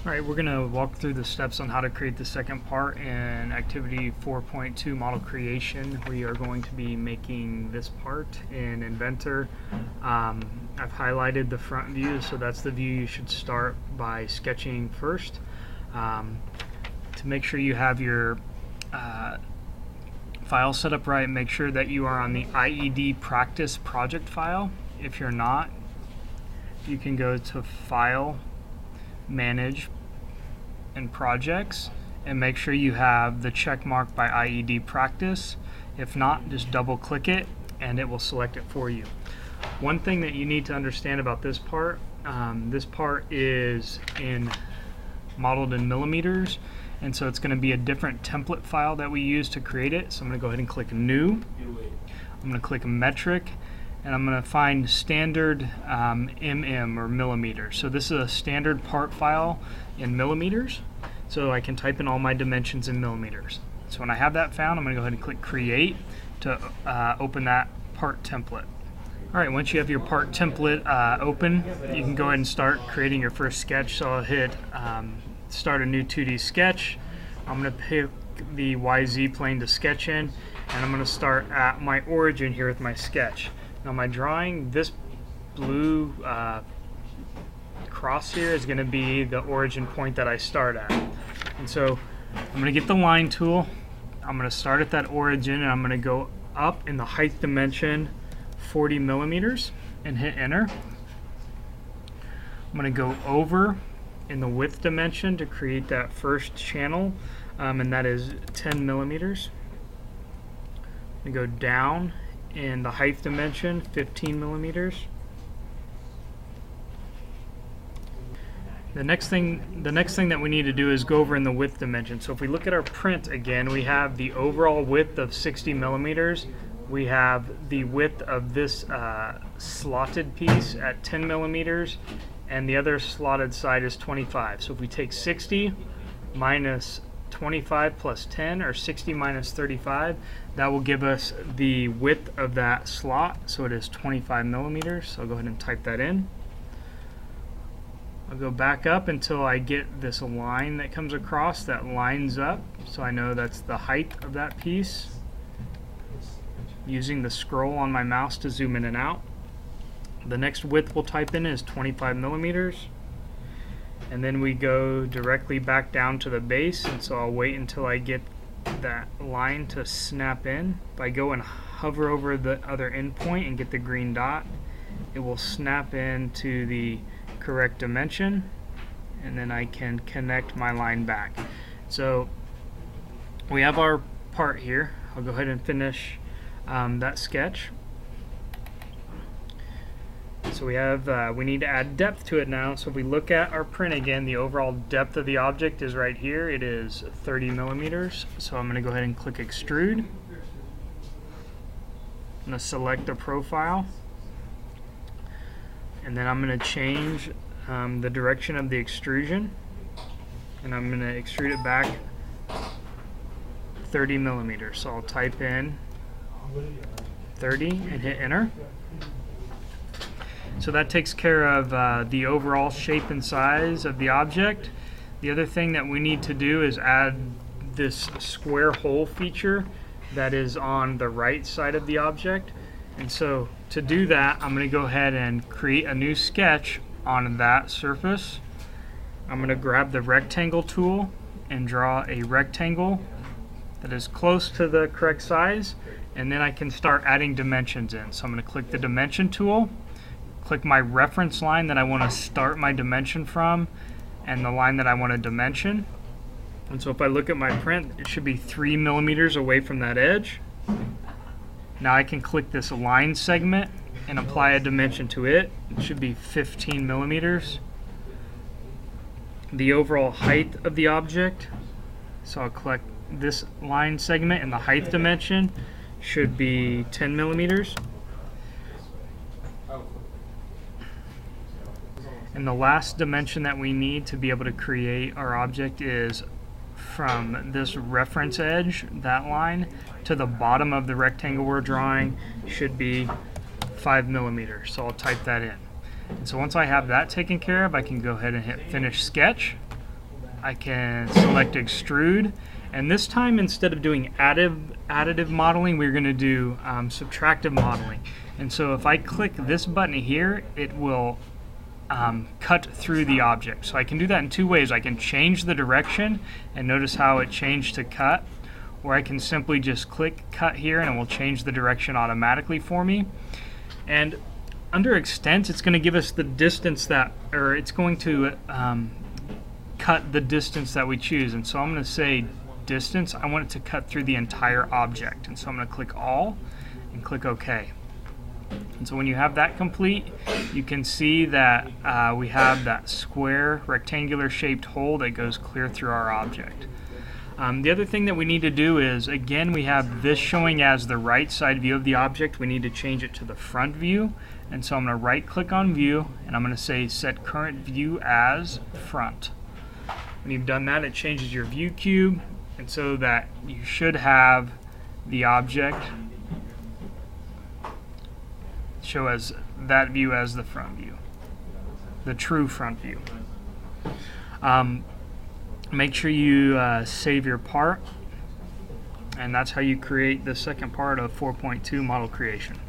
Alright, we're going to walk through the steps on how to create the second part in Activity 4.2 Model Creation. We are going to be making this part in Inventor. I've highlighted the front view, so that's the view you should start by sketching first. To make sure you have your file set up right, make sure that you are on the IED practice project file. If you're not, you can go to File, Manage, and Projects, and make sure you have the check mark by IED Practice. If not, just double click it and it will select it for you. One thing that you need to understand about this part is modeled in millimeters, and so it's going to be a different template file that we use to create it. So I'm going to go ahead and click New. I'm going to click Metric, and I'm going to find standard mm or millimeters. So this is a standard part file in millimeters, so I can type in all my dimensions in millimeters. So when I have that found, I'm going to go ahead and click Create to open that part template. Alright, once you have your part template open, you can go ahead and start creating your first sketch. So I'll hit Start a new 2D sketch. I'm going to pick the YZ plane to sketch in, and I'm going to start at my origin here with my sketch. Now my drawing, this blue cross here is going to be the origin point that I start at. And so I'm going to get the line tool, I'm going to start at that origin, and I'm going to go up in the height dimension 40 millimeters and hit enter. I'm going to go over in the width dimension to create that first channel, and that is 10 millimeters. I'm going to go down in the height dimension 15 millimeters. The next thing that we need to do is go over in the width dimension. So if we look at our print again, we have the overall width of 60 millimeters. We have the width of this slotted piece at 10 millimeters, and the other slotted side is 25. So if we take 60 minus 25 plus 10, or 60 minus 35, that will give us the width of that slot. So it is 25 millimeters. So I'll go ahead and type that in. I'll go back up until I get this line that comes across that lines up, so I know that's the height of that piece, using the scroll on my mouse to zoom in and out. The next width we'll type in is 25 millimeters, and then we go directly back down to the base, and so I'll wait until I get that line to snap in. If I go and hover over the other endpoint and get the green dot, it will snap into the correct dimension, and then I can connect my line back. So we have our part here. I'll go ahead and finish that sketch. So we have we need to add depth to it now. So if we look at our print again, the overall depth of the object is right here. It is 30 millimeters. So I'm going to go ahead and click Extrude. I'm going to select the profile, and then I'm going to change the direction of the extrusion, and I'm going to extrude it back 30 millimeters. So I'll type in 30 and hit enter. So that takes care of the overall shape and size of the object. The other thing that we need to do is add this square hole feature that is on the right side of the object. And so to do that, I'm going to go ahead and create a new sketch on that surface. I'm going to grab the rectangle tool and draw a rectangle that is close to the correct size, and then I can start adding dimensions in. So I'm going to click the dimension tool, click my reference line that I want to start my dimension from, and the line that I want to dimension. And so if I look at my print, it should be 3 millimeters away from that edge. Now I can click this line segment and apply a dimension to it. It should be 15 millimeters. The overall height of the object, so I'll click this line segment, and the height dimension should be 10 millimeters. And the last dimension that we need to be able to create our object is from this reference edge, that line, to the bottom of the rectangle we're drawing should be 5 millimeters. So I'll type that in. And so once I have that taken care of, I can go ahead and hit Finish Sketch. I can select Extrude, and this time instead of doing additive modeling, we're going to do subtractive modeling. And so if I click this button here, it will cut through the object. So I can do that in two ways. I can change the direction, and notice how it changed to cut, or I can simply just click cut here and it will change the direction automatically for me. And under extent, it's going to give us the distance that, or it's going to cut the distance that we choose. And so I'm going to say distance. I want it to cut through the entire object, and so I'm going to click all and click OK. And so when you have that complete, you can see that we have that square rectangular shaped hole that goes clear through our object. The other thing that we need to do is, again, we have this showing as the right side view of the object. We need to change it to the front view, and so I'm going to right click on view and I'm going to say set current view as front. When you've done that, it changes your view cube, and so that you should have the object show as that view as the front view, the true front view. Make sure you save your part, and that's how you create the second part of 4.2 model creation.